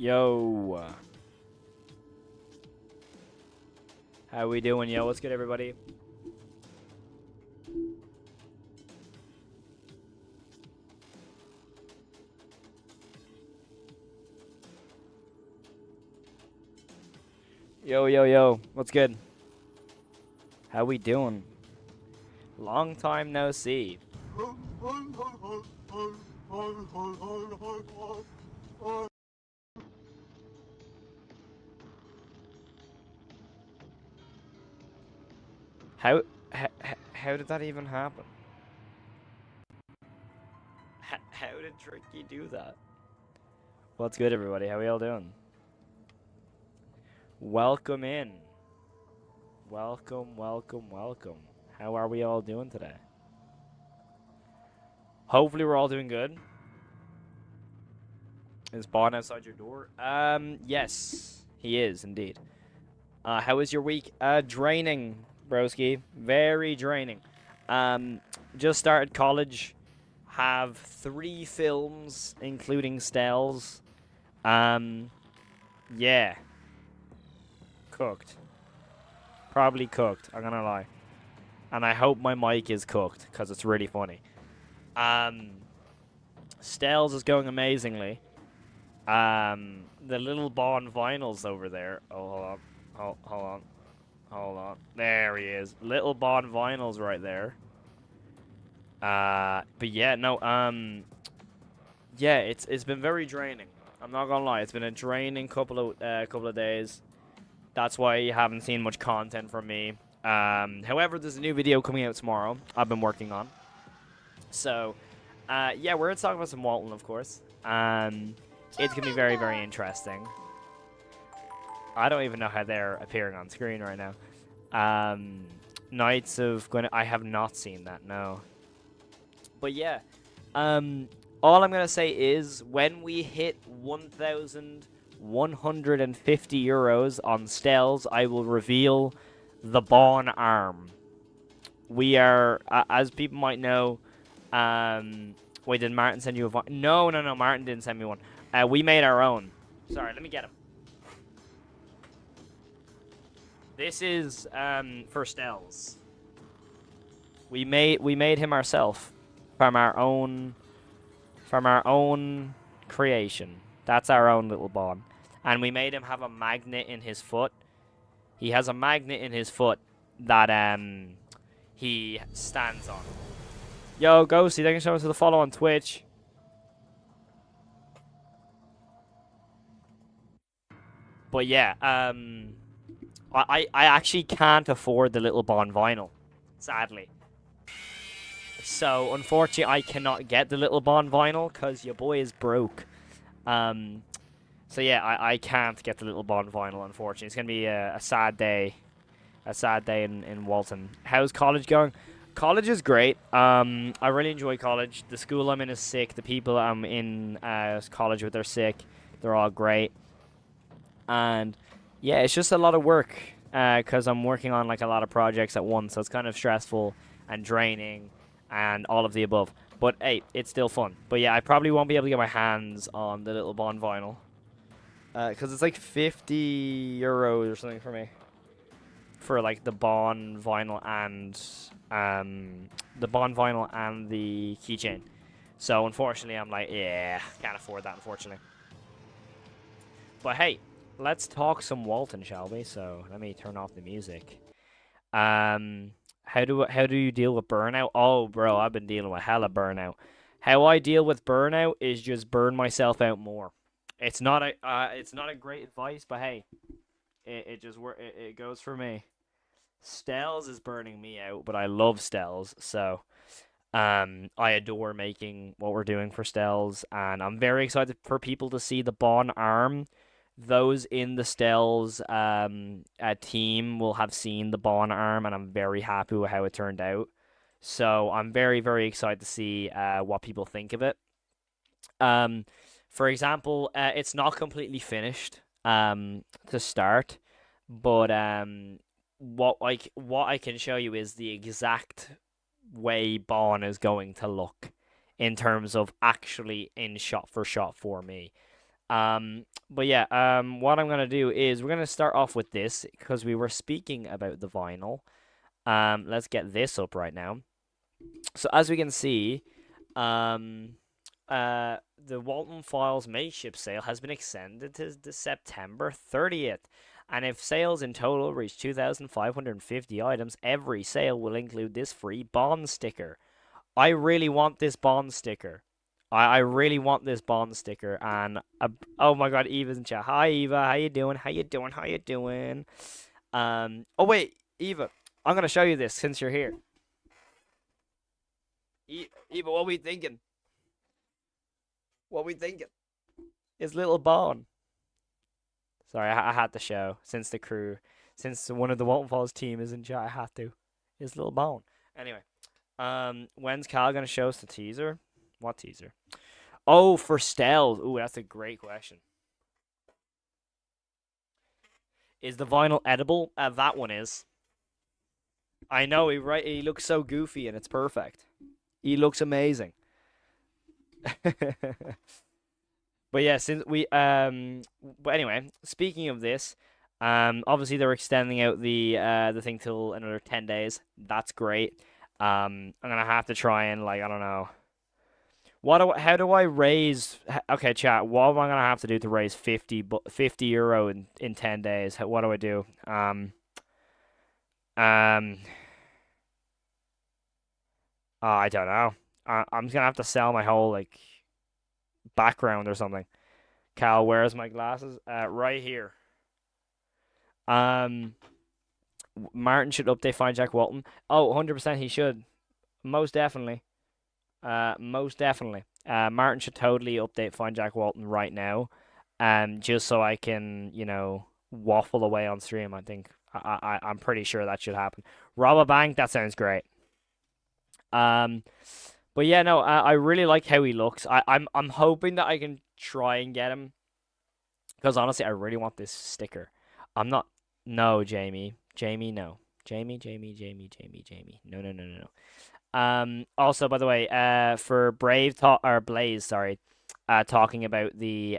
Yo. How we doing, yo? What's good, everybody? Yo, yo, yo. What's good? How we doing? Long time no see. How how did that even happen? How did Tricky do that? What's good, everybody? How we all doing? Welcome in. Welcome, welcome, welcome. How are we all doing today? Hopefully we're all doing good. Is Bon outside your door? Yes, he is indeed. How was your week? Draining, broski. Very draining. Just started college. Have 3 films, including Stells. Yeah. Cooked. Probably cooked, I'm gonna lie. And I hope my mic is cooked, because it's really funny. Stells is going amazingly. The little Bon vinyls over there. Oh, hold on. Hold on. There he is. Little Bon vinyls right there. But yeah, no, yeah, it's been very draining. I'm not gonna lie, it's been a draining couple of days. That's why you haven't seen much content from me. However, there's a new video coming out tomorrow I've been working on. So, yeah, we're going to talk about some Walten, of course. It's going to be very, very interesting. I don't even know how they're appearing on screen right now. Knights of Gwyn... I have not seen that, no. But yeah, all I'm going to say is when we hit 1,150 euros on Stells, I will reveal the Bon arm. We are, as people might know, wait, did Martin send you a... No, Martin didn't send me one. We made our own. Sorry, let me get him. This is for Stells. We made him ourselves from our own creation. That's our own little Bon. And we made him have a magnet in his foot. He has a magnet in his foot that he stands on. Yo, Ghosty, thank you so much for the follow on Twitch. But yeah, I actually can't afford the little Bon vinyl, sadly. So, unfortunately, I cannot get the little Bon vinyl because your boy is broke. So yeah, I can't get the little Bon vinyl, unfortunately. It's going to be a sad day. A sad day in Walten. How's college going? College is great. I really enjoy college. The school I'm in is sick. The people I'm in college with are sick. They're all great. And yeah, it's just a lot of work because I'm working on like a lot of projects at once. So it's kind of stressful and draining and all of the above. But hey, it's still fun. But yeah, I probably won't be able to get my hands on the little Bon vinyl. Because it's like 50 euros or something for me. For like the Bon vinyl and the keychain. So unfortunately, I'm like, yeah, can't afford that, unfortunately. But hey, let's talk some Walten, shall we? So let me turn off the music. How do you deal with burnout? Oh, bro, I've been dealing with hella burnout. How I deal with burnout is just burn myself out more. It's not a great advice, but hey, it goes for me. Stells is burning me out, but I love Stells, so I adore making what we're doing for Stells, and I'm very excited for people to see the Bon arm. Those in the Stells team will have seen the Bon arm, and I'm very happy with how it turned out. So I'm very, very excited to see what people think of it. For example, it's not completely finished to start, but what I can show you is the exact way Bon is going to look in terms of actually in shot for me. But yeah, what I'm gonna do is we're gonna start off with this because we were speaking about the vinyl. Let's get this up right now. So as we can see, um, the Walten Files makeship sale has been extended to the September 30th. And if sales in total reach 2,550 items, every sale will include this free Bond sticker. I really want this Bond sticker. I really want this Bond sticker. And oh my God, Eva's in chat. Hi Eva, how you doing? How you doing? How you doing? Oh wait, Eva, I'm gonna show you this since you're here. Eva, what we thinking? What we thinking? Is little Bond. Sorry, I had to show since one of the Walton Falls team is in chat. I had to. Is little Bone. Anyway, when's Cal gonna show us the teaser? What teaser? Oh, for Stells. Ooh, that's a great question. Is the vinyl edible? That one is. I know he looks so goofy and it's perfect. He looks amazing. But yeah, since we but anyway, speaking of this, obviously they're extending out the thing till another 10 days. That's great. I'm gonna have to try and like I don't know. How do I raise okay, chat, what am I gonna have to do to raise 50 euro in 10 days? What do I do? Um I don't know. I'm just gonna have to sell my whole like background or something. Cal, where's my glasses? Right here. Um, Martin should update Find Jack Walton. Oh, 100% he should. Most definitely. Most definitely. Martin should totally update Find Jack Walton right now. Just so I can, waffle away on stream. I think I'm pretty sure that should happen. Rob a bank. That sounds great. Um, but yeah, no, I really like how he looks. I'm hoping that I can try and get him because honestly, I really want this sticker. I'm not. No, Jamie. Jamie, no. Jamie. No, no, no, no, no. Also, by the way, for Brave talk or Blaze, sorry, talking about the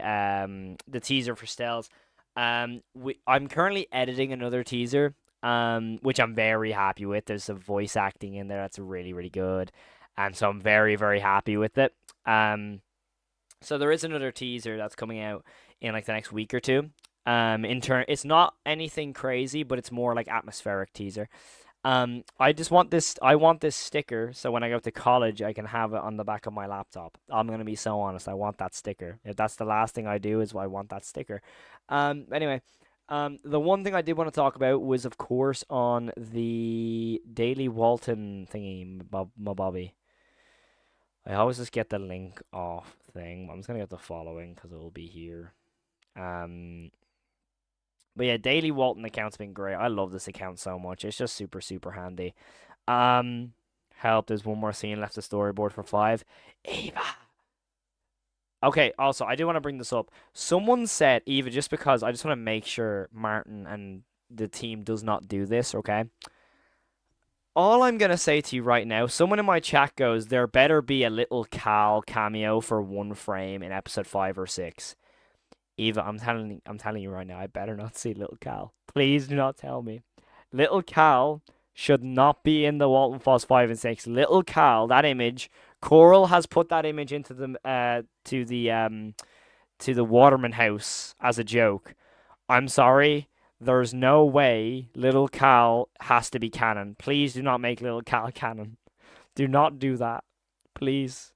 teaser for Stells. I'm currently editing another teaser, which I'm very happy with. There's some voice acting in there that's really, really good, and so I'm very, very happy with it. So there is another teaser that's coming out in like the next week or two. It's not anything crazy, but it's more like atmospheric teaser. I just want this. I want this sticker, so when I go to college, I can have it on the back of my laptop. I'm gonna be so honest. I want that sticker. If that's the last thing I do, is I want that sticker. Anyway, the one thing I did want to talk about was, of course, on the Daily Walton thingy, my Bobby. I always just get the link off thing. I'm just gonna get the following because it will be here. Um, but yeah, Daily Walton account's been great. I love this account so much. It's just super, super handy. Um, Help. There's one more scene left to storyboard for 5. Eva. Okay. Also, I do want to bring this up. Someone said Eva just because I just want to make sure Martin and the team does not do this. Okay. All I'm gonna say to you right now, someone in my chat goes, there better be a little Cal cameo for one frame in episode 5 or 6. Eva, I'm telling you right now, I better not see little Cal. Please do not tell me. Little Cal should not be in the Walton Foss 5 and 6. Little Cal, that image, Coral has put that image into the Waterman house as a joke. I'm sorry. There's no way Little Cal has to be canon. Please do not make Little Cal canon. Do not do that. Please.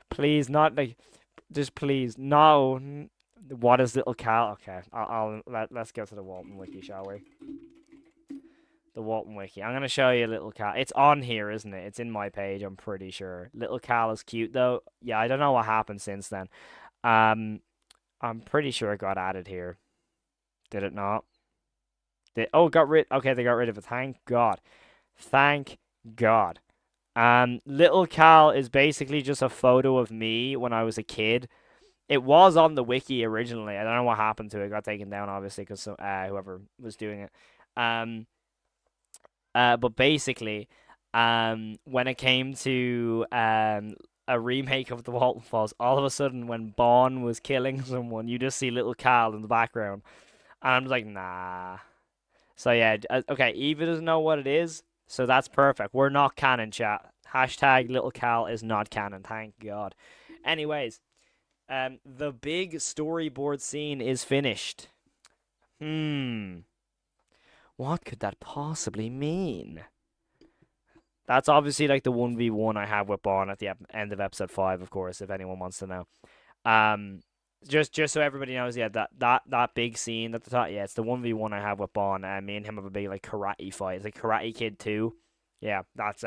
Please, not like, just please. No. What is Little Cal? Okay, let's go to the Walton Wiki, shall we? The Walton Wiki. I'm gonna show you Little Cal. It's on here, isn't it? It's in my page. I'm pretty sure. Little Cal is cute though. Yeah, I don't know what happened since then. I'm pretty sure it got added here. Did it not? Got rid. Okay, they got rid of it. Thank God. Thank God. Little Cal is basically just a photo of me when I was a kid. It was on the wiki originally. I don't know what happened to it. It got taken down, obviously, because whoever was doing it. But basically, when it came to a remake of the Walten Files, all of a sudden when Bond was killing someone, you just see little Cal in the background, and I'm just like, nah. So yeah, okay, Eva doesn't know what it is, so that's perfect. We're not canon, chat. Hashtag little Cal is not canon, thank God. Anyways, the big storyboard scene is finished. What could that possibly mean? That's obviously like the 1v1 I have with Bond at the end of episode 5, of course, if anyone wants to know. Um, just so everybody knows, yeah, that big scene at the top, yeah, it's the 1v1 I have with Bond. Me and him have a big like karate fight. It's like Karate Kid 2. Yeah, that's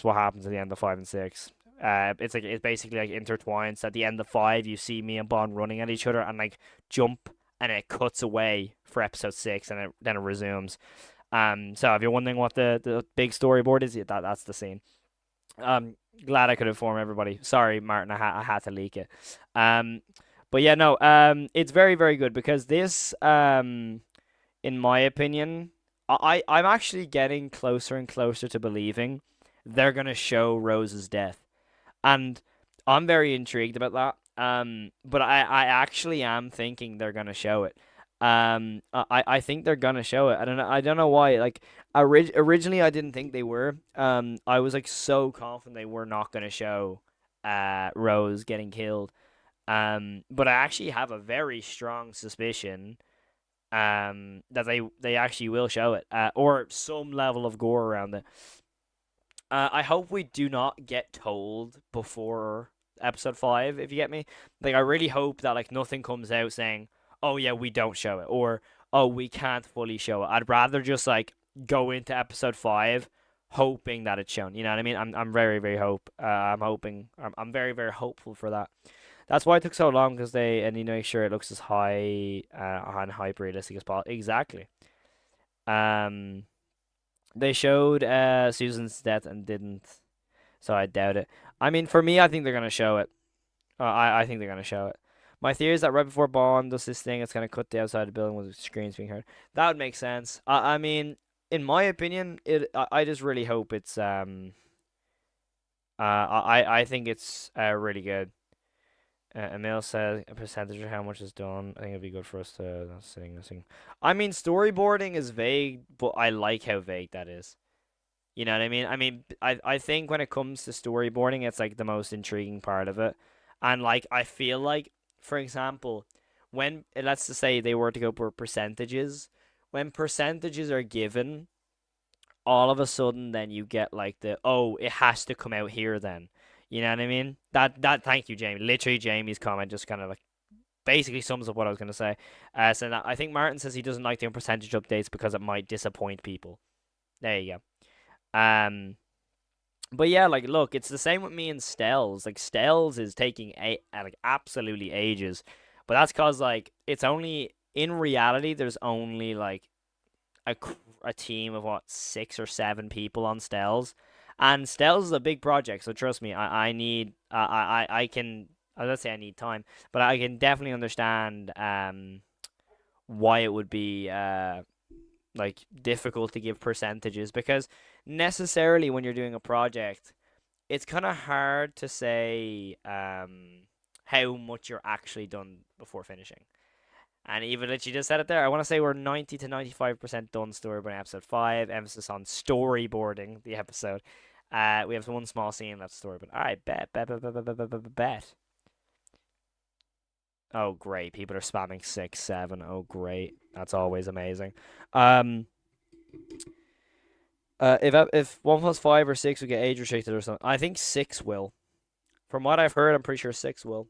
what happens at the end of 5 and 6. It's basically like intertwined. So at the end of 5, you see me and Bond running at each other and like jump, and it cuts away for episode 6, and then it resumes. So if you're wondering what the big storyboard is, yeah, that's the scene. Glad I could inform everybody. Sorry, Martin, I had to leak it. But yeah, no, it's very, very good because this, in my opinion, I'm actually getting closer and closer to believing they're gonna show Rose's death, and I'm very intrigued about that. But I actually am thinking they're gonna show it. I think they're gonna show it. I don't know why. Like originally, I didn't think they were. I was like so confident they were not gonna show Rose getting killed. But I actually have a very strong suspicion that they actually will show it, or some level of gore around it. I hope we do not get told before episode 5, if you get me. Like I really hope that like nothing comes out saying, "Oh yeah, we don't show it," or "Oh, we can't fully show it." I'd rather just like go into episode 5 hoping that it's shown. You know what I mean? I'm very very I'm hoping. I'm very very hopeful for that. That's why it took so long, because they need to make sure it looks as high and hyper realistic as possible. Exactly. Um, they showed Susan's death and didn't, so I doubt it. I mean, for me, I think they're gonna show it. I think they're gonna show it. My theory is that right before Bond does this thing, it's gonna cut the outside of the building with screams being heard. That would make sense. I mean, in my opinion, I just really hope it's I think it's really good. Emil said a percentage of how much is done. I think it'd be good for us to sing. I mean, storyboarding is vague, but I like how vague that is. You know what I mean? I think when it comes to storyboarding, it's like the most intriguing part of it. And like, I feel like, for example, when let's just say they were to go for percentages, when percentages are given, all of a sudden then you get like oh, it has to come out here then. You know what I mean? Thank you, Jamie. Literally, Jamie's comment just kind of like basically sums up what I was gonna say. So that, I think Martin says he doesn't like doing percentage updates because it might disappoint people. There you go. But yeah, like look, it's the same with me and Stells. Like Stells is taking like absolutely ages, but that's cause like it's only in reality there's only like a team of what 6 or 7 people on Stells, and Stells is a big project. So trust me, I need I can, let's say I need time, but I can definitely understand why it would be like difficult to give percentages, because necessarily when you're doing a project, it's kind of hard to say how much you're actually done before finishing. And even that you just said it there, I want to say we're 90 to 95% done storyboarding episode 5. Emphasis on storyboarding the episode. We have one small scene left storyboard. All right, bet. Oh, great. People are spamming 6, 7. Oh, great. That's always amazing. If 1 plus 5 or 6 will get age restricted or something, I think 6 will. From what I've heard, I'm pretty sure 6 will.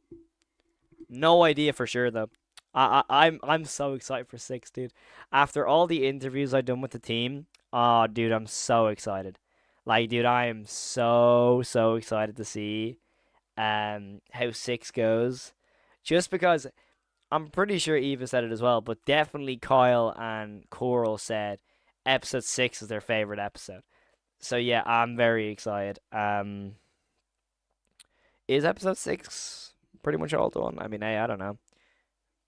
No idea for sure though. I'm so excited for 6, dude. After all the interviews I've done with the team, oh, dude, I'm so excited. Like, dude, I am so excited to see how 6 goes. Just because I'm pretty sure Eva said it as well, but definitely Kyle and Coral said episode 6 is their favorite episode. So yeah, I'm very excited. Is episode 6 pretty much all done? I mean, hey, I don't know.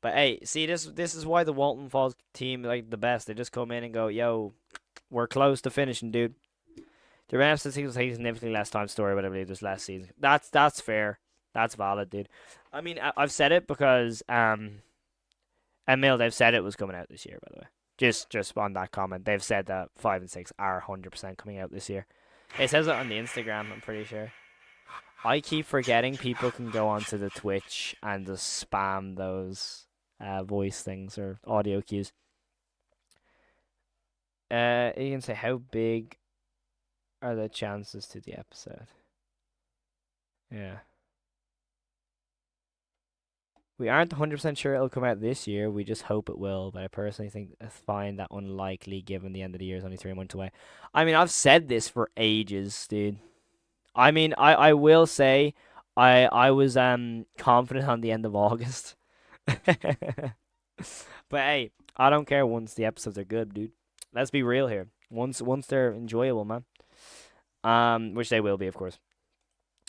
But hey, see, this is why the Walten Falls team like the best. They just come in and go, "Yo, we're close to finishing, dude." The episode 6 will take significantly less time story, but I believe there's less seasons. That's fair. That's valid, dude. I mean, I've said it because Emil, they've said it was coming out this year, by the way. Just on that comment, they've said that 5 and 6 are 100% coming out this year. It says it on the Instagram, I'm pretty sure. I keep forgetting people can go onto the Twitch and just spam those voice things or audio cues. You can say, how big are the chances to the episode? Yeah. We aren't 100% sure it'll come out this year. We just hope it will. But I personally think find that unlikely given the end of the year is only 3 months away. I mean, I've said this for ages, dude. I mean, I will say I was confident on the end of August. But hey, I don't care once the episodes are good, dude. Let's be real here. Once they're enjoyable, man. Which they will be, of course.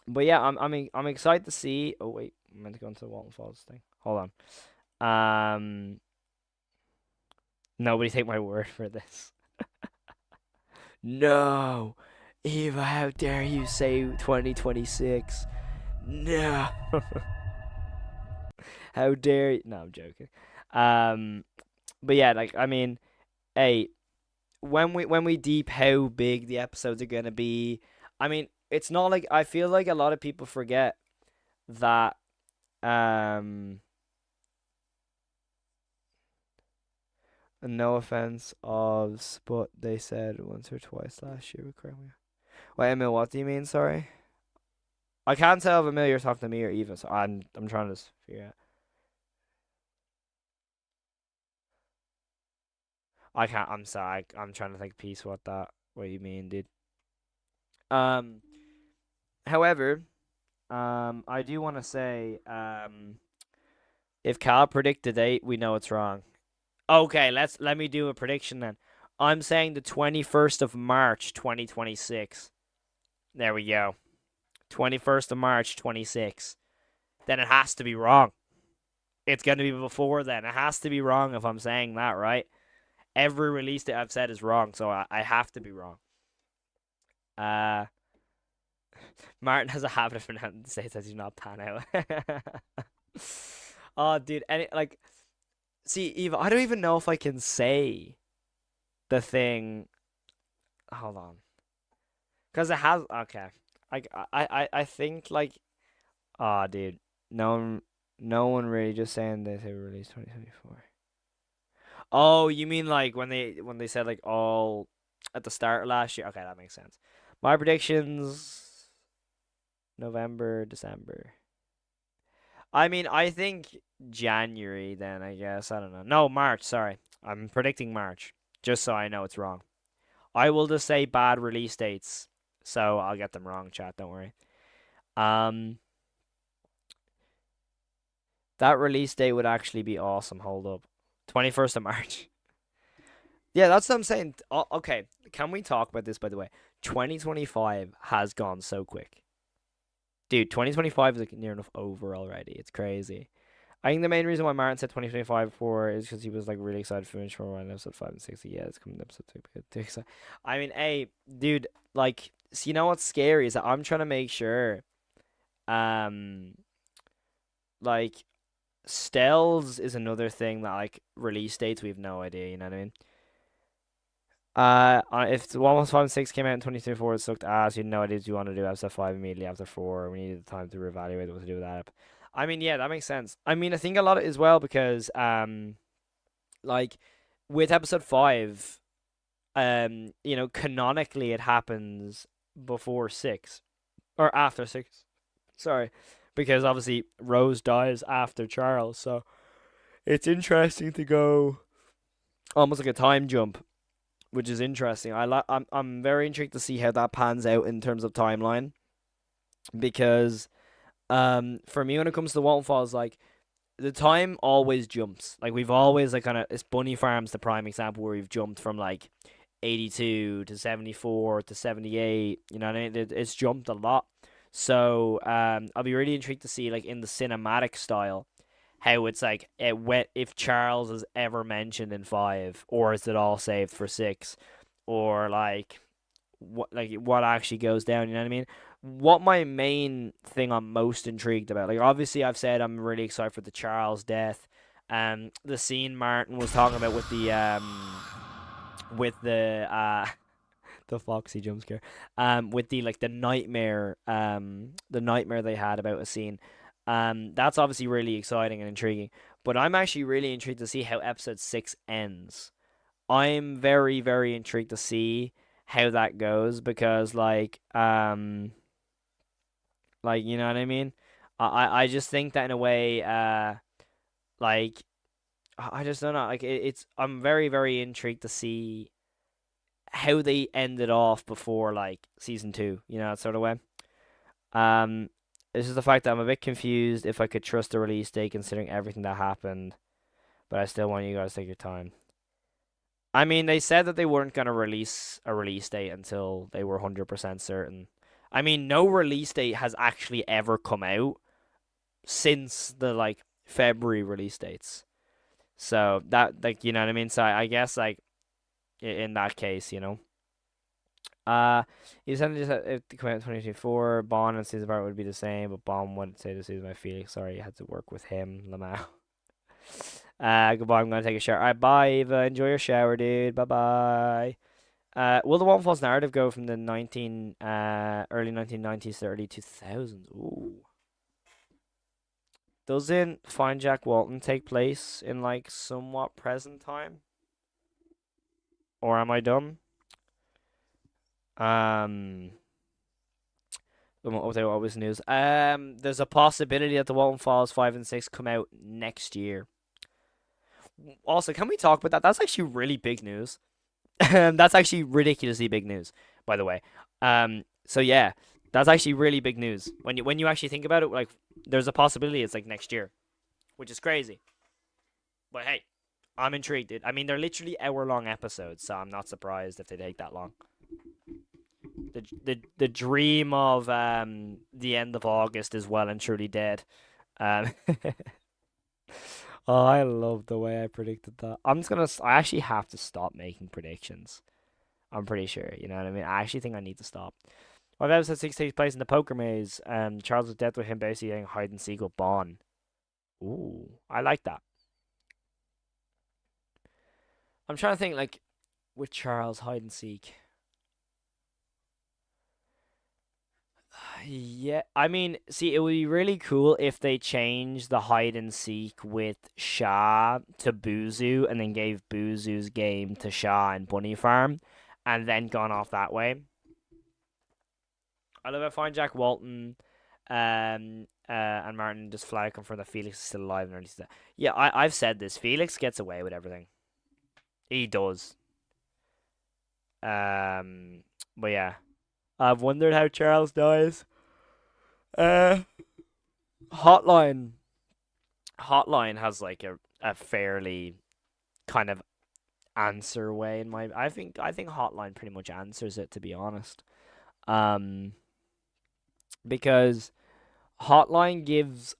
But yeah, I'm excited to see. Oh wait, I meant to go into the Walten Files thing. Hold on. Nobody take my word for this. No, Eva, how dare you say 2026? No. How dare you? No, I'm joking. But yeah, like I mean, hey, when we deep how big the episodes are gonna be, I mean, it's not like I feel like a lot of people forget that no offense of but they said once or twice last year. Wait, Emil, what do you mean? Sorry, I can't tell if Emil you're talking to me or Eva. So I'm trying to figure out. I can't. I'm sorry. I'm trying to think piece what you mean, dude. Um. However, I do want to say, if Cal predict the date, we know it's wrong. Okay, let me do a prediction then. I'm saying the 21st of March, 2026. There we go. 21st of March, 26. Then it has to be wrong. It's going to be before then. It has to be wrong if I'm saying that, right? Every release that I've said is wrong, so I have to be wrong. Martin has a habit of pronouncing the states that do not pan out. Oh, dude, see, Eva, I don't even know if I can say the thing. Hold on, because it has. Okay, I think like, oh, dude, no one really just saying they say release 2024. Oh, you mean like when they said like all at the start of last year? Okay, that makes sense. My predictions: November, December. I mean, I think January then, I guess. I don't know. No, March, sorry. I'm predicting March, just so I know it's wrong. I will just say bad release dates, so I'll get them wrong, chat, don't worry. Um, that release date would actually be awesome. Hold up. 21st of March. Yeah, that's what I'm saying. Okay, can we talk about this, by the way? 2025 has gone so quick. Dude, 2025 is like near enough over already. It's crazy. I think the main reason why Martin said 2025 for is because he was like really excited for finish for one episode 5 and 6. Yeah, it's coming to episode 2. So, I mean, hey, dude, like, so you know what's scary is that I'm trying to make sure, um, like, Stells is another thing that like release dates we have no idea. You know what I mean? If the 1.5 and 6 came out in 2024, it sucked ass. You had no idea what you want to do episode 5 immediately after 4. We needed the time to reevaluate what to do with that. I mean, yeah, that makes sense. I mean, I think a lot of it as well because, like, with episode 5, canonically it happens before 6 or after 6. Sorry, because obviously Rose dies after Charles, so it's interesting to go almost like a time jump, which is interesting. I'm very intrigued to see how that pans out in terms of timeline, because for me when it comes to Walten Files, like the time always jumps. Like we've always like kind of it's Bunny Farm's the prime example where we've jumped from like 82 to 74 to 78. You know what I mean? It's jumped a lot. So I'll be really intrigued to see like in the cinematic style how it's like if Charles is ever mentioned in 5, or is it all saved for 6, or like what actually goes down. You know what I mean? What my main thing I'm most intrigued about, like obviously I've said I'm really excited for the Charles death, the scene Martin was talking about with the Foxy jump scare, with the like the nightmare they had about a scene, that's obviously really exciting and intriguing. But I'm actually really intrigued to see how episode 6 ends. I'm very, very intrigued to see how that goes because like you know what I mean? I just think that in a way, like I just don't know, like it's I'm very, very intrigued to see how they ended off before like season 2, you know, that sort of way. Um, this is the fact that I'm a bit confused if I could trust the release date considering everything that happened, but I still want you guys to take your time. I mean, they said that they weren't gonna release a release date until they were 100% certain. I mean, no release date has actually ever come out since the like February release dates. So that like you know what I mean. So I guess like in that case, you know. Uh, he said just if the come out in 2024, Bond and Susan Barrett would be the same, but Bond wouldn't say this is my Felix. Sorry, I had to work with him, Lamau. Goodbye. I'm gonna take a shower. Alright, bye, Eva. Enjoy your shower, dude. Bye bye. Will the One False narrative go from the early 1990s to early 2000s? Ooh. Doesn't Find Jack Walton take place in like somewhat present time? Or am I dumb? Um, what was news? There's a possibility that the Walten Files 5 and 6 come out next year. Also, can we talk about that? That's actually really big news. That's actually ridiculously big news, by the way. So yeah, that's actually really big news. When you actually think about it, like there's a possibility it's like next year, which is crazy. But hey, I'm intrigued, dude. I mean, they're literally hour-long episodes, so I'm not surprised if they take that long. The dream of the end of August is well and truly dead. Um, oh, I love the way I predicted that. I actually have to stop making predictions. I'm pretty sure. You know what I mean? I actually think I need to stop. Well, episode 6 takes place in the poker maze. Charles was dead with him basically getting hide and seek with Bond. Ooh, I like that. I'm trying to think like with Charles hide and seek. Yeah, I mean, see, it would be really cool if they changed the hide and seek with Shah to Buzu and then gave Buzu's game to Shah and Bunny Farm and then gone off that way. I love it. Find Jack Walton and Martin just flat confirm that Felix is still alive and early. Yeah, I've said this. Felix gets away with everything. He does. But yeah. I've wondered how Charles dies. Uh, Hotline. Hotline has like a fairly kind of answer way in my. I think Hotline pretty much answers it, to be honest. Um, because Hotline gives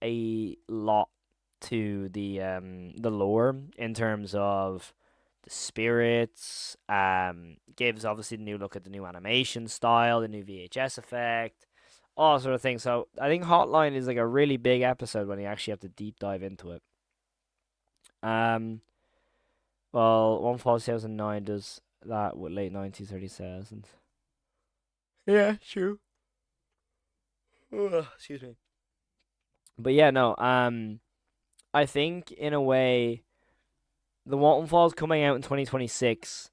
a lot to the lore in terms of the spirits. Gives obviously the new look at the new animation style, the new VHS effect, all sort of things. So I think Hotline is like a really big episode when you actually have to deep dive into it. Um, well, One Falls 2009 does that with late 90s, early 2000s. Yeah, true. Ugh, excuse me. But yeah, no. I think in a way, the Walton Falls coming out in 2026.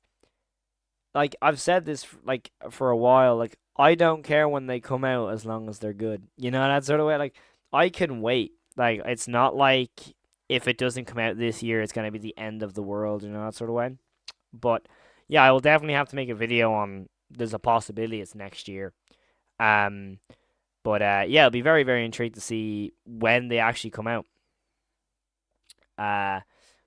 Like I've said this like for a while. Like I don't care when they come out as long as they're good. You know that sort of way. Like I can wait. Like it's not like if it doesn't come out this year, it's gonna be the end of the world. You know that sort of way. But yeah, I will definitely have to make a video on. There's a possibility it's next year. Um, but yeah, I'll be very, very intrigued to see when they actually come out. Uh,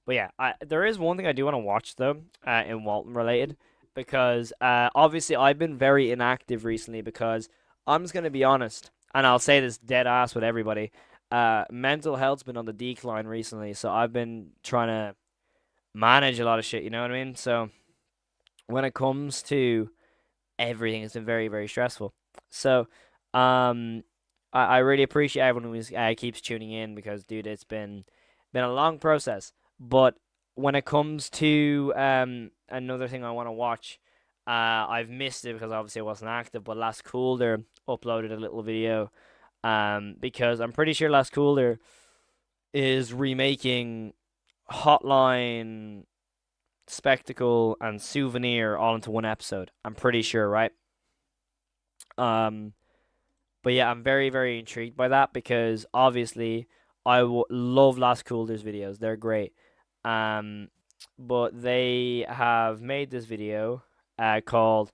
but yeah, there is one thing I do want to watch though, in Walton related, because obviously I've been very inactive recently because I'm just gonna be honest, and I'll say this dead ass with everybody. Mental health's been on the decline recently, so I've been trying to manage a lot of shit. You know what I mean? So when it comes to everything has been very, very stressful. So, um, I really appreciate everyone who keeps tuning in because, dude, it's been a long process. But when it comes to another thing I want to watch, I've missed it because obviously I wasn't active. But Last Coolder uploaded a little video, because I'm pretty sure Last Coolder is remaking Hotline, Spectacle, and Souvenir all into one episode. I'm pretty sure, right? Um, but yeah, I'm very, very intrigued by that because obviously love Last Coolder's videos. They're great. Um, but they have made this video called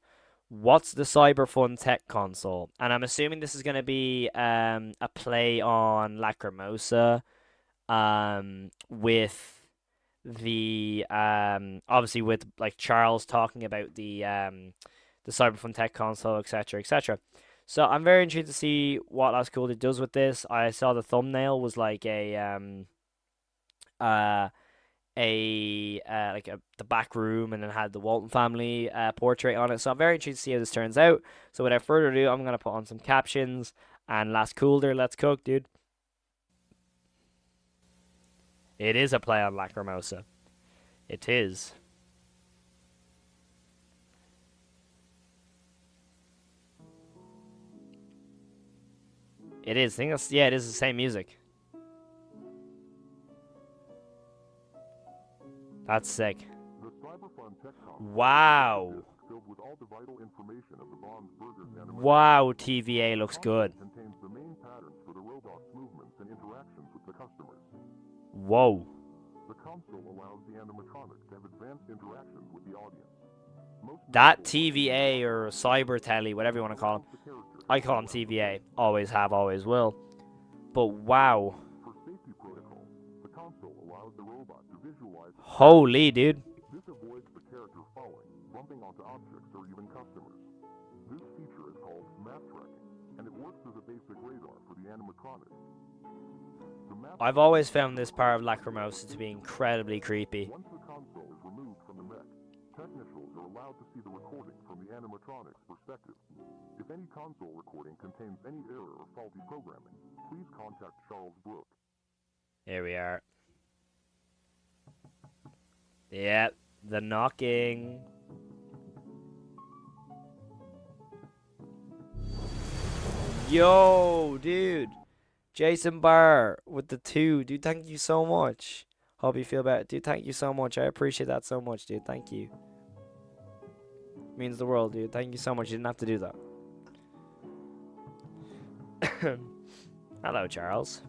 "What's the Cyber Fun Tech Console?" And I'm assuming this is going to be a play on Lacrimosa, with the obviously with like Charles talking about the Cyberpunk Tech console, etc., etc. So I'm very intrigued to see what Last Cool does with this. I saw the thumbnail was like uh the back room, and then had the Walton family portrait on it. So I'm very intrigued to see how this turns out. So without further ado, I'm gonna put on some captions and Last Coolder, let's cook, dude. It is a play on Lacrimosa. It is. It is. I think that's, yeah, it is the same music. That's sick. Wow. Wow, TVA looks good. Whoa. That TVA or cyber telly, whatever you want to call them. I call them TVA. Always have, always will. But wow. Holy, dude. I've always found this part of Lacrimosa to be incredibly creepy. Here we are. Yep, the knocking. Yo, dude. Jason Barr with the 2. Dude, thank you so much. Hope you feel better. Dude, thank you so much. I appreciate that so much, dude. Thank you. Means the world, dude. Thank you so much. You didn't have to do that. Hello, Charles.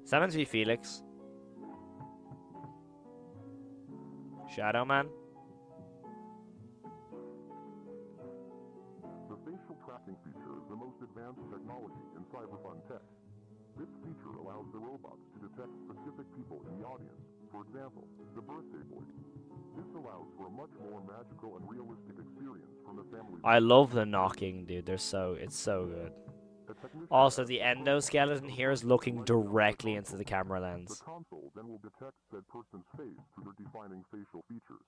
Is that meant to be Felix? Shadow Man? The facial tracking feature is the most advanced technology in cyberpunk tech. This feature allows the robots to detect specific people in the audience. For example, the birthday boy. This allows for a much more magical and realistic experience from the family. I love the knocking, dude. It's so good. Also, the endoskeleton here is looking directly into the camera lens. The console then will detect said person's face through their defining facial features.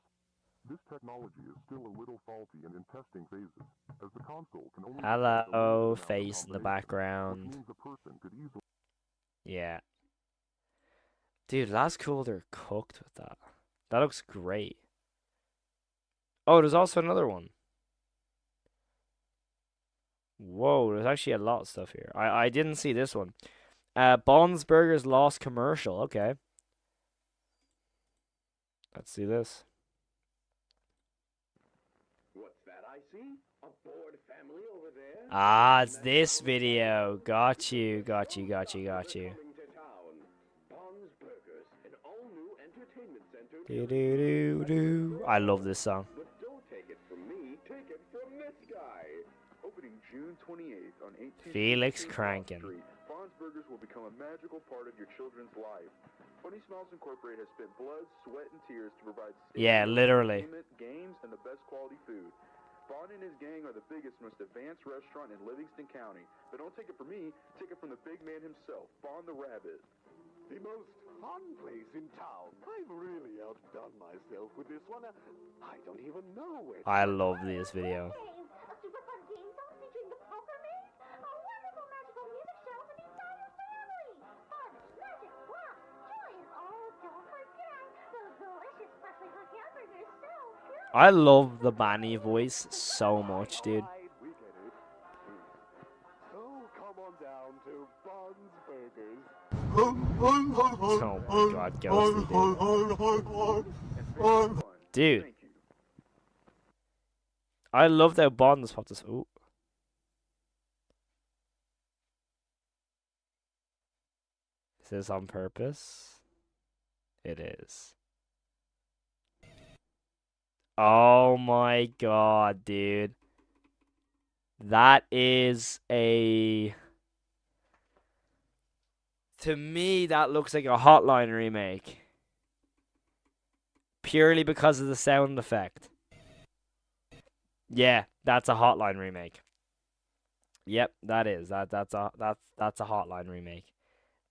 This technology is still a little faulty and in testing phases, as the console can only hello, face in the background. Yeah. Dude, Last Coolder cooked with that. That looks great. Oh, there's also another one. Whoa, there's actually a lot of stuff here. I didn't see this one. Bond's Burgers Lost commercial. Okay. Let's see this. What's that I see? A bored family over there? Ah, it's this video. Got you, got you, got you, got you. Do do do do. I love this song. But don't take it from me. Take it from this guy. Opening June 28th on 18th Felix Crankin. Bond's Burgers will become a magical part of your children's life. Funny Smiles Incorporated has spent blood, sweat, and tears to provide literally games and the best quality food. Bond and his gang are the biggest, most advanced restaurant in Livingston County. But don't take it from me, take it from the big man himself, Bond the Rabbit. The most fun place in town. I've really outdone myself with this one. I don't even know where. I love this video. A super fun game zone featuring the poker maze, a wonderful magical music show for the entire family. Fun, magic, laugh, joy, and oh, don't forget those delicious freshly cooked hamburgers. So good. I love the Manny voice so much, dude. We get it. So come on down to Bon's Burgers. Oh my god, ghostly, dude. Dude. I love that Bond's popped this. Ooh. Is this on purpose? It is. Oh my god, dude. That is a... To me, that looks like a Hotline remake. Purely because of the sound effect. Yeah, that's a Hotline remake. Yep, that is. That's a Hotline remake.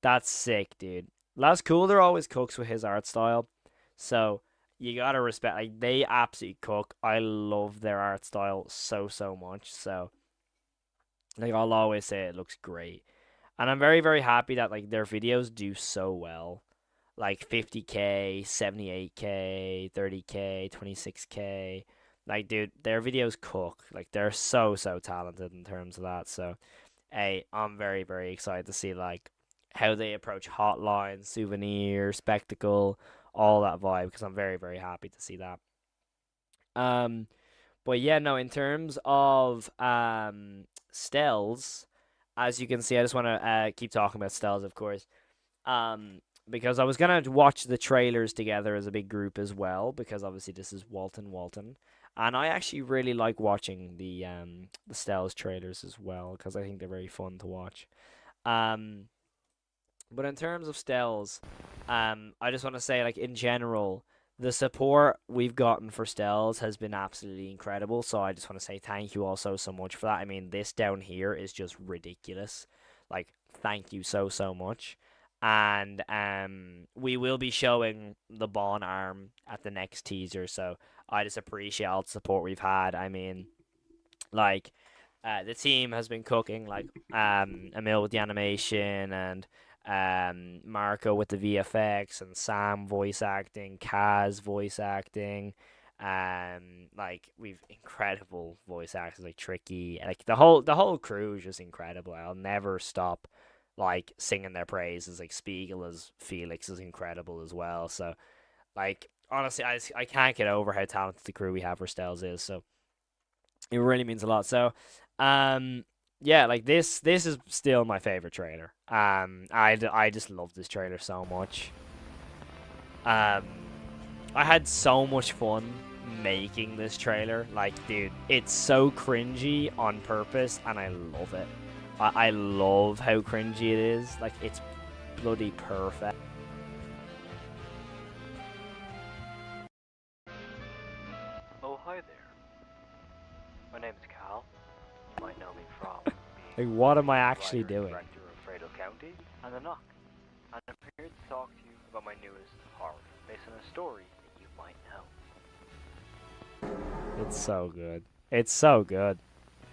That's sick, dude. Laz Cooler always cooks with his art style. So, you gotta respect, like, they absolutely cook. I love their art style so much. So, like, I'll always say it looks great. And I'm very, very happy that, like, their videos do so well. Like, 50K, 78K, 30K, 26K. Like, dude, their videos cook. Like, they're so talented in terms of that. So, hey, I'm very, very excited to see, like, how they approach Hotline, Souvenir, Spectacle, all that vibe. Because I'm very, very happy to see that. But yeah, no, in terms of Stells... As you can see, I just want to keep talking about Stells, of course, because I was going to watch the trailers together as a big group as well, because obviously this is Walten, and I actually really like watching the Stells trailers as well, because I think they're very fun to watch. But in terms of Stells, I just want to say, like, in general, the support we've gotten for Stells has been absolutely incredible, so I just want to say thank you all so much for that. I mean, this down here is just ridiculous. Like, thank you so much. And we will be showing the Bon arm at the next teaser, so I just appreciate all the support we've had. I mean, like, the team has been cooking, like, Emil with the animation, and Marco with the VFX, and Sam voice acting, Kaz voice acting, like, we've incredible voice actors like Tricky, like the whole crew is just incredible. I'll never stop, like, singing their praises. Like, Spiegel as Felix is incredible as well. So, like, honestly, I can't get over how talented the crew we have for Stells is. So it really means a lot. So, yeah, like, this is still my favorite trailer. I just love this trailer so much. I had so much fun making this trailer. Like, dude, it's so cringy on purpose, and I love it. I love how cringy it is. Like, it's bloody perfect. Oh, hi there. My name's Cal. You might know me from Like, what am I actually doing? Director of Fredo County and The Knock. And I'm here to talk to you about my newest horror, based on a story that you might know. It's so good. It's so good.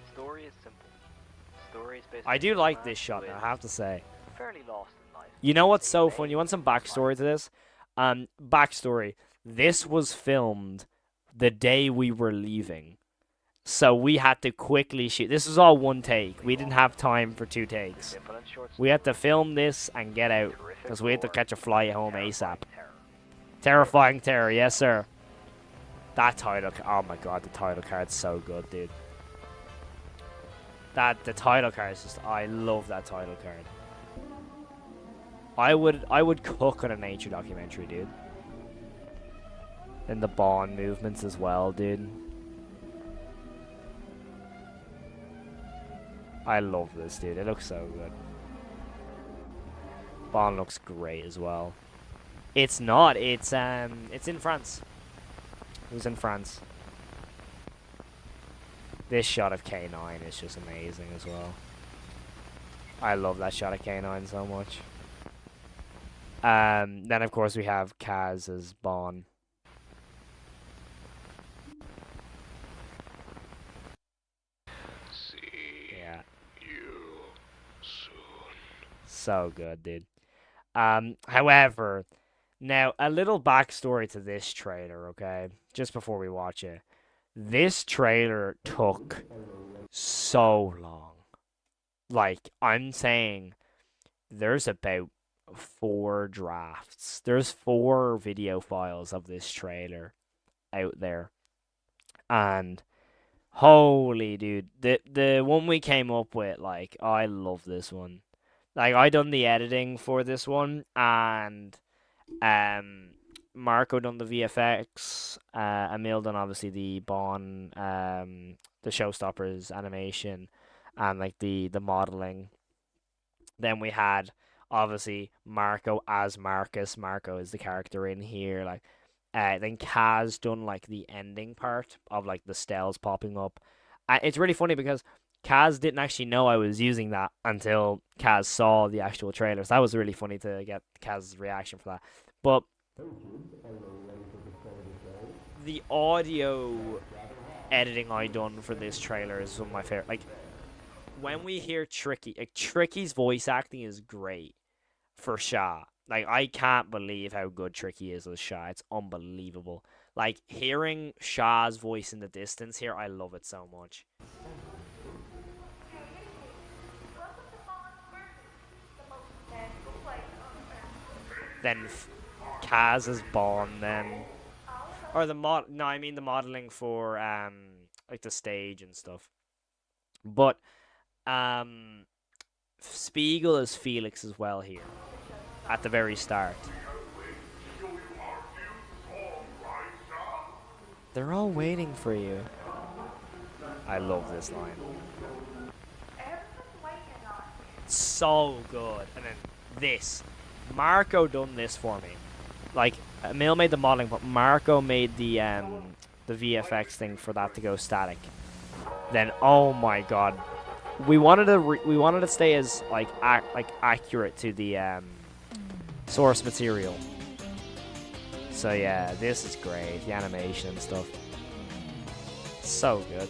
The story is simple. The story is based I do on like a this man shot, who I is have to say. fairly lost in life. You know what's so fun? You want some backstory to this? Backstory. This was filmed the day we were leaving. So we had to quickly shoot. This was all one take. We didn't have time for 2 takes. We had to film this and get out, because we had to catch a flight home ASAP. Terrifying terror, yes sir. That title, oh my god, the title card's so good, dude. The title card is just, I love that title card. I would cook on a nature documentary, dude. And the Bond movements as well, dude. I love this, dude. It looks so good. Bond looks great as well. It's not. It's in France. It was in France. This shot of K9 is just amazing as well. I love that shot of K9 so much. Then of course we have Kaz as Bon. See Yeah, you soon. so good, dude. However, now a little backstory to this trailer, okay? Just before we watch it. This trailer took so long. Like, I'm saying there's about 4 drafts. There's 4 video files of this trailer out there. And holy dude, the one we came up with, like, I love this one. Like, I done the editing for this one, and Marco done the VFX, Emil done obviously the Bon, the Showstoppers animation, and like the modeling. Then we had obviously Marco as Marcus. Marco is the character in here. Like, then Kaz done like the ending part of like the Stells popping up. It's really funny because Kaz didn't actually know I was using that until Kaz saw the actual trailer. So that was really funny to get Kaz's reaction for that. But the audio editing I done for this trailer is one of my favorite. Like, when we hear Tricky, like Tricky's voice acting is great for Sha. Like, I can't believe how good Tricky is as Sha. It's unbelievable. Like, hearing Sha's voice in the distance here, I love it so much. Then Kaz is Bon, then, or the mod. No, I mean the modeling for like the stage and stuff. But Spiegel is Felix as well here at the very start. They're all waiting for you. I love this line. So good. And then this. Marco done this for me. Like, Emil made the modeling, but Marco made the VFX thing for that to go static. Then, oh my god, we wanted to stay as like accurate to the source material. So yeah, this is great. The animation and stuff, so good.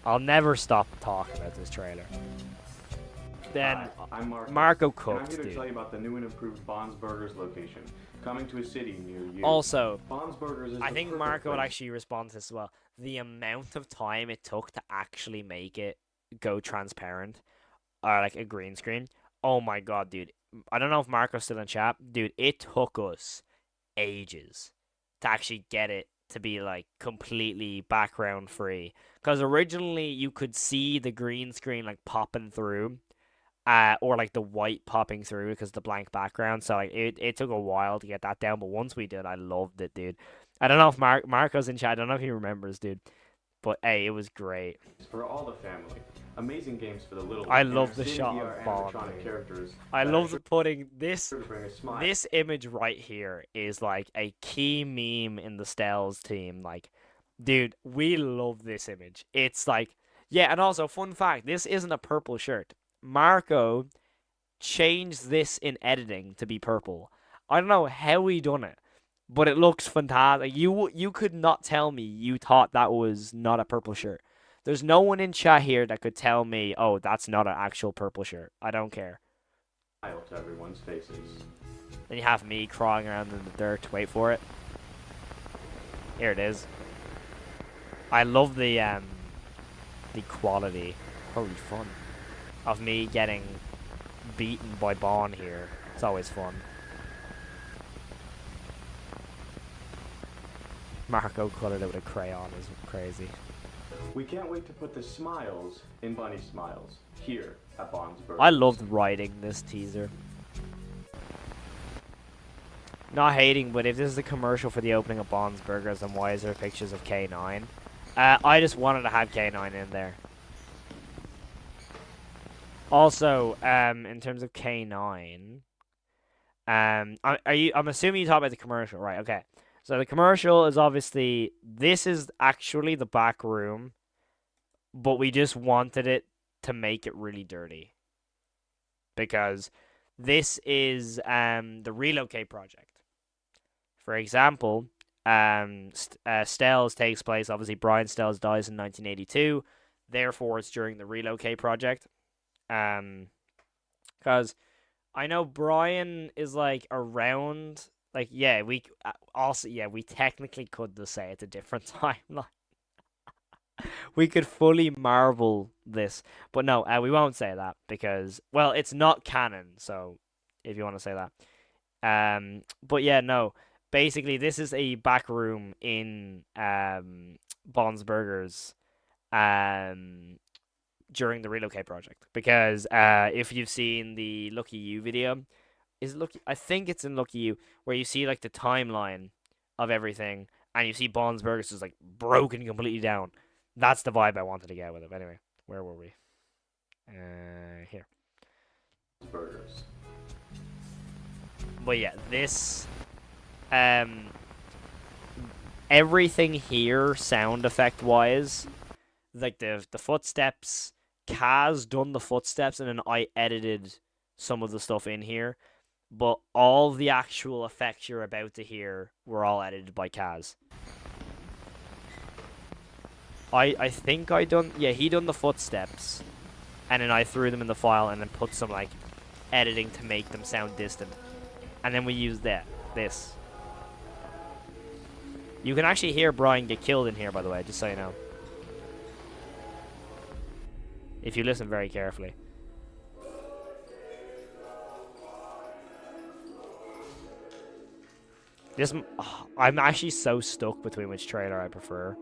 I'll never stop talking about this trailer. Then Hi, I'm Marco And cooked, I'm here to dude. tell you about the new and improved Bon's Burgers location, coming to a city near you. Also, Bon's Burgers is I the think perfect Marco would place. actually respond to this as well. The amount of time it took to actually make it go transparent, or like a green screen. Oh my god, dude. I don't know if Marco's still in chat. Dude, it took us ages to actually get it to be like completely background free. Because originally you could see the green screen like popping through. Or like the white popping through because the blank background. So like it took a while to get that down, but once we did, I loved it, dude. I don't know if Marco's in chat. I don't know if he remembers, dude. But hey, it was great. For all the family. Amazing games for the little I and love our the shot state-of-the-art of Bond, animatronic dude. characters I that love are the putting this sure to bring a smile. this image right here is like a key meme in the Stells team. Like, dude, we love this image. It's like, yeah, and also fun fact, this isn't a purple shirt. Marco changed this in editing to be purple. I don't know how he done it, but it looks fantastic. You could not tell me you thought that was not a purple shirt. There's no one in chat here that could tell me, oh, that's not an actual purple shirt. I don't care. Smile to everyone's faces. Then you have me crawling around in the dirt. Wait for it. Here it is. I love the quality, holy fun, of me getting beaten by Bon here. It's always fun. Marco colored it with a crayon is crazy. We can't wait to put the smiles in Bunny Smiles here at Bon's Burgers. I loved writing this teaser. Not hating, but if this is a commercial for the opening of Bon's Burgers, then why is there pictures of K9? I just wanted to have K9 in there. Also, in terms of K9, I'm assuming you talk about the commercial, right? Okay. So the commercial is obviously, this is actually the back room, but we just wanted it to make it really dirty. Because this is the relocate project. For example, Stells takes place, obviously Brian Stells dies in 1982, therefore it's during the relocate project. Because I know Brian is like around, like, yeah, we technically could just say it's a different timeline. We could fully marvel this, but no, we won't say that because, well, it's not canon. So, if you want to say that, but yeah, no. Basically, this is a back room in Bond's Burgers, during the relocate project. Because if you've seen the Lucky You video, I think it's in Lucky You where you see like the timeline of everything, and you see Bond's Burgers is like broken completely down. That's the vibe I wanted to get with it. Anyway, where were we? Here. Burgers. But yeah, this, everything here, sound effect wise, like the footsteps. Kaz done the footsteps, and then I edited some of the stuff in here. But all the actual effects you're about to hear were all edited by Kaz. I think he done the footsteps, and then I threw them in the file and then put some like editing to make them sound distant, and then we used this. You can actually hear Brian get killed in here, by the way, just so you know, if you listen very carefully. I'm actually so stuck between which trailer I prefer.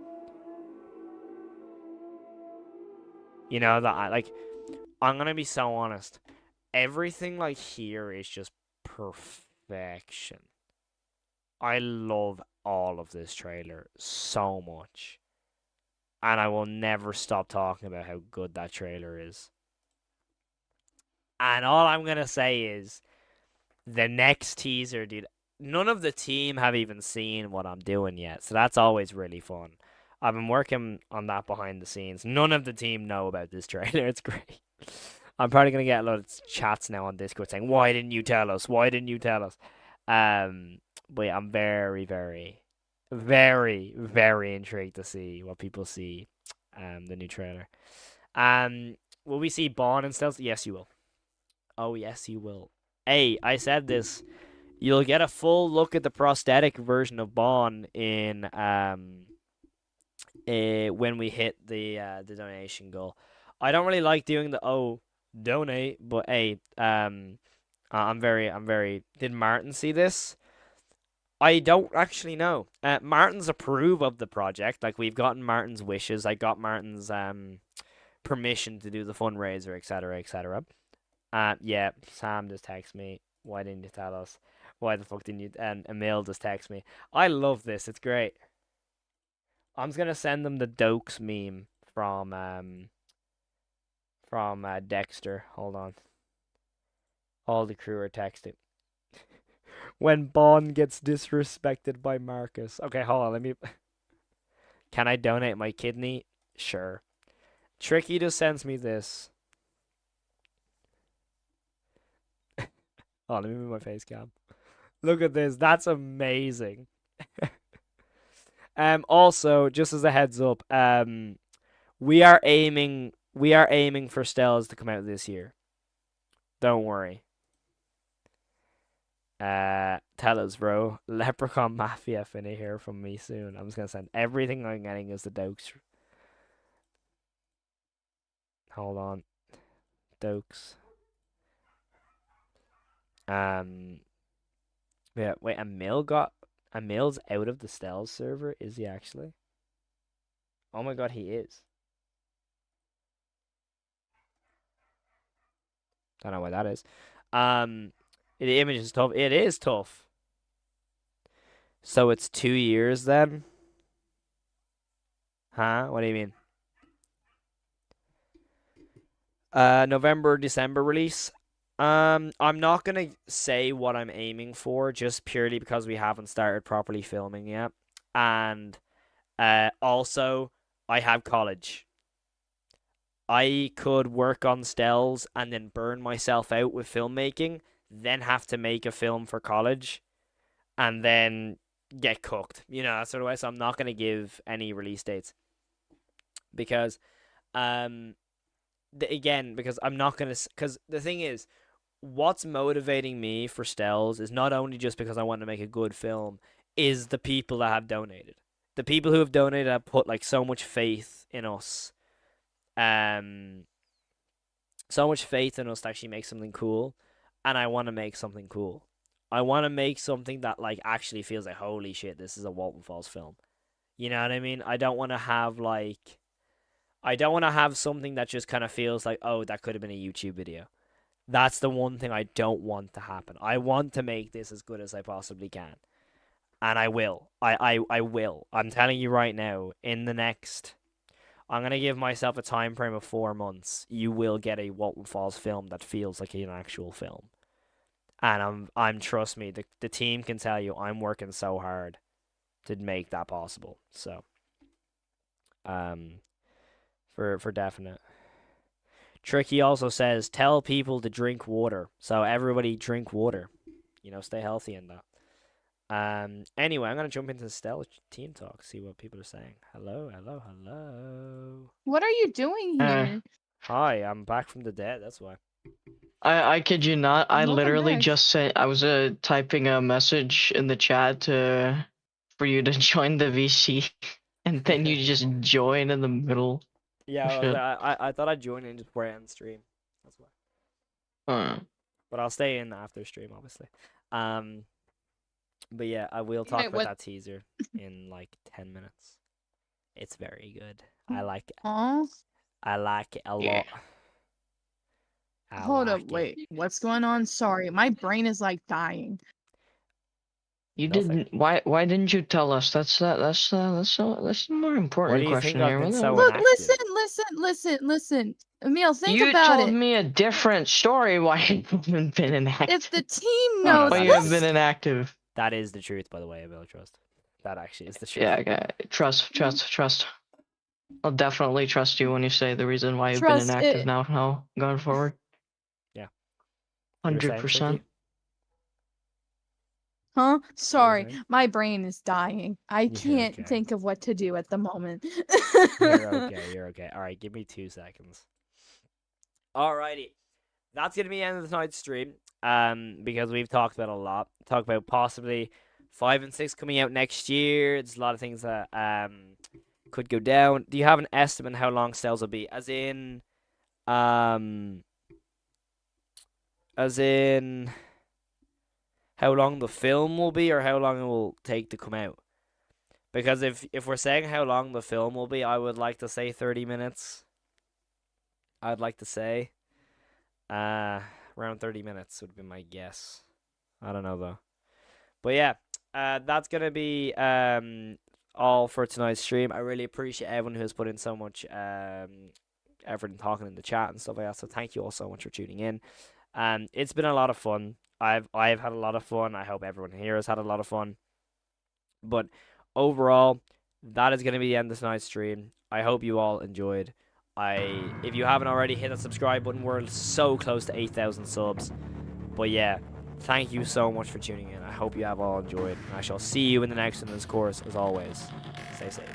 You know, that I'm gonna be so honest. Everything like here is just perfection. I love all of this trailer so much. And I will never stop talking about how good that trailer is. And all I'm gonna say is the next teaser, dude. None of the team have even seen what I'm doing yet, so that's always really fun. I've been working on that behind the scenes. None of the team know about this trailer. It's great. I'm probably going to get a lot of chats now on Discord saying, why didn't you tell us? Why didn't you tell us? But yeah, I'm very, very, very, very intrigued to see what people see the new trailer. Will we see Bond and Stells? Yes, you will. Oh, yes, you will. Hey, I said this. You'll get a full look at the prosthetic version of Bond in when we hit the donation goal. I don't really like doing the donate, but hey, I'm very. Did Martin see this? I don't actually know. Martin's approve of the project. Like, we've gotten Martin's wishes. I got Martin's permission to do the fundraiser, etc., etc. Yeah, Sam just texted me. Why didn't you tell us? Why the fuck didn't you? And Emil just text me. I love this. It's great. I'm just gonna send them the Dokes meme from Dexter. Hold on. All the crew are texting. When Bond gets disrespected by Marcus. Okay, hold on. Let me. Can I donate my kidney? Sure. Tricky just sends me this. Oh, let me move my face cam. Look at this. That's amazing. Also, just as a heads up, we are aiming for Stells to come out this year. Don't worry. Tell us, bro. Leprechaun Mafia finna hear from me soon. I'm just gonna send everything I'm getting is the Dokes. Hold on. Dokes. Yeah, wait, Emil's out of the Stells server, is he actually? Oh my god, he is. Don't know why that is. The image is tough. It is tough. So it's 2 years then? Huh? What do you mean? November, December release. I'm not gonna say what I'm aiming for, just purely because we haven't started properly filming yet. And also, I have college. I could work on Stells and then burn myself out with filmmaking, then have to make a film for college, and then get cooked. You know, that sort of way. So I'm not going to give any release dates because, because I'm not going to. Because the thing is, what's motivating me for Stells is not only just because I want to make a good film, is the people that have donated. The people who have donated have put like so much faith in us. So much faith in us to actually make something cool, and I want to make something cool. I want to make something that like actually feels like, holy shit, this is a Walten Files film. You know what I mean? I don't want to have something that just kind of feels like, oh, that could have been a YouTube video. That's the one thing I don't want to happen. I want to make this as good as I possibly can. And I will. I will. I'm telling you right now, I'm going to give myself a time frame of 4 months. You will get a Walten Files film that feels like an actual film. And I'm trust me, the team can tell you I'm working so hard to make that possible. So, for definite. Tricky also says, tell people to drink water. So everybody drink water. You know, stay healthy in that. Anyway, I'm gonna jump into the Stells team talk, see what people are saying. Hello. What are you doing here? Hi, I'm back from the dead. That's why. I kid you not. I Welcome literally back. just sent. I was typing a message in the chat for you to join the VC, and then you just join in the middle. Yeah, Shit. I thought I'd join in just before I end stream. That's why. But I'll stay in after stream, obviously. But yeah, I will talk about that teaser in like 10 minutes. It's very good. I like it. Aw. I like it a Yeah. lot. I Hold like up, it. wait. What's going on? Sorry, my brain is like dying. You Nothing. didn't. Why didn't you tell us? That's the more important What do you question think I've here. been What so the- Look, inactive? listen. Emil, think You about told it. me a different story. Why you haven't been inactive? If the team no, knows Why that you have this, been inactive? That is the truth, by the way, Bill Trust. That actually is the truth. Yeah, okay. Trust. I'll definitely trust you when you say the reason why you've been Trust inactive it. now going forward. Yeah. You were saying, 100%. Tricky? huh? Sorry, saying? my brain is dying. I You're can't okay. think of what to do at the moment. You're okay. Alright, give me 2 seconds. Alrighty. That's gonna be the end of tonight's stream. Because we've talked about a lot. Talked about possibly 5 and 6 coming out next year. There's a lot of things that could go down. Do you have an estimate on how long Stells will be? As in how long the film will be, or how long it will take to come out? Because if we're saying how long the film will be, I would like to say 30 minutes. I'd like to say around 30 minutes would be my guess. I don't know though. But yeah, that's gonna be all for tonight's stream. I really appreciate everyone who has put in so much effort in talking in the chat and stuff like that. So thank you all so much for tuning in. It's been a lot of fun. I've had a lot of fun. I hope everyone here has had a lot of fun. But overall, that is going to be the end of tonight's stream. I hope you all enjoyed. If you haven't already, hit that subscribe button. We're so close to 8,000 subs. But yeah, thank you so much for tuning in. I hope you have all enjoyed. I shall see you in the next one, of course, as always. Stay safe.